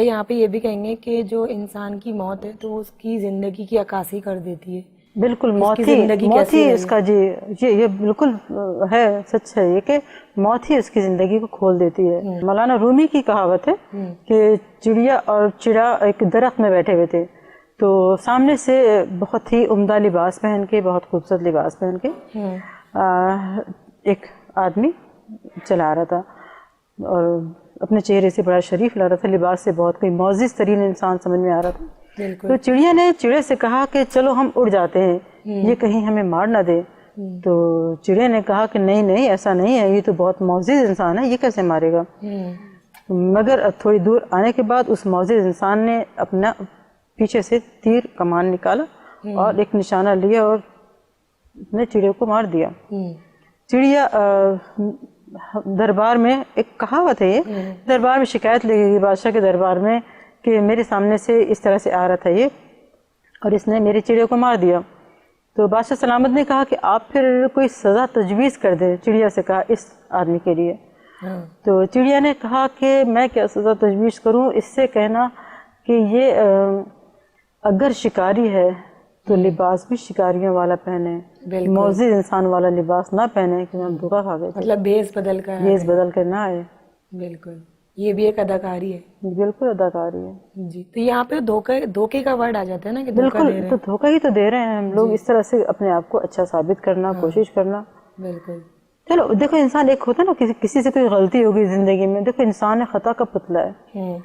یہاں پہ یہ بھی کہیں گے کہ جو انسان کی موت ہے تو اس کی زندگی کی عکاسی کر دیتی ہے. بالکل موت ہی اس کا جی یہ بالکل ہے، سچ ہے یہ کہ موت ہی اس کی زندگی کو کھول دیتی ہے. مولانا رومی کی کہاوت ہے کہ چڑیا اور چڑا ایک درخت میں بیٹھے ہوئے تھے، تو سامنے سے بہت ہی عمدہ لباس پہن کے، بہت خوبصورت لباس پہن کے ایک آدمی چلا رہا تھا اور اپنے چہرے سے بڑا شریف لگ رہا تھا، لباس سے بہت کوئی معزز ترین انسان سمجھ میں آ رہا تھا. تو چڑیا نے چڑے سے کہا کہ چلو ہم اڑ جاتے ہیں، یہ کہیں ہمیں مار نہ دے. تو چڑے نے کہا کہ نہیں نہیں، ایسا نہیں ہے، یہ تو بہت معزز انسان ہے، یہ کیسے مارے گا. مگر تھوڑی دور آنے کے بعد اس معزز انسان نے اپنا پیچھے سے تیر کمان نکالا اور ایک نشانہ لیا اور نے چڑے کو مار دیا. چڑیا دربار میں ایک کہاوت ہے، یہ دربار میں شکایت لے گئی بادشاہ کے دربار میں کہ میرے سامنے سے اس طرح سے آ رہا تھا یہ اور اس نے میرے چڑے کو مار دیا. تو بادشاہ سلامت نے کہا کہ آپ پھر کوئی سزا تجویز کر دیں. چڑیا سے کہا اس آدمی کے لیے. تو چڑیا نے کہا کہ میں کیا سزا تجویز کروں، اس سے کہنا کہ یہ اگر شکاری ہے تو لباس بھی شکاریوں والا پہنے، معزز انسان والا لباس نہ پہنے کہ ہم دھوکا کھا گئے، مطلب بھیس بدل کر بدل کر نہ آئے. بالکل، یہ بھی ایک اداکاری ہے. بالکل اداکاری ہے جی. تو یہاں پہ دھوکے کا ورڈ آ جاتا ہے نا کہ بالکل، تو دھوکا ہی تو دے رہے ہیں ہم لوگ، اس طرح سے اپنے آپ کو اچھا ثابت کرنا، کوشش کرنا. بالکل. چلو دیکھو، انسان ایک ہوتا ہے نا، کسی سے کوئی غلطی ہوگی زندگی میں، دیکھو انسان خطا کا پتلا ہے،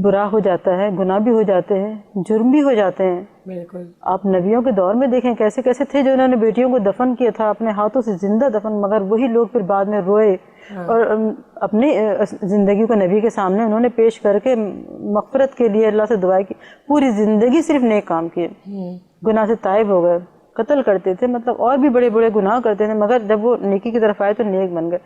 برا ہو جاتا ہے، گناہ بھی ہو جاتے ہیں، جرم بھی ہو جاتے ہیں. بالکل. آپ نبیوں کے دور میں دیکھیں کیسے کیسے تھے جو انہوں نے بیٹیوں کو دفن کیا تھا اپنے ہاتھوں سے زندہ دفن، مگر وہی لوگ پھر بعد میں روئے اور اپنی زندگی کو نبی کے سامنے انہوں نے پیش کر کے مغفرت کے لیے اللہ سے دعائیں کی. پوری زندگی صرف نیک کام کیے، گناہ سے تائب ہو گئے. قتل کرتے تھے، مطلب اور بھی بڑے بڑے گناہ کرتے تھے، مگر جب وہ نیکی کی طرف آئے تو نیک بن گئے.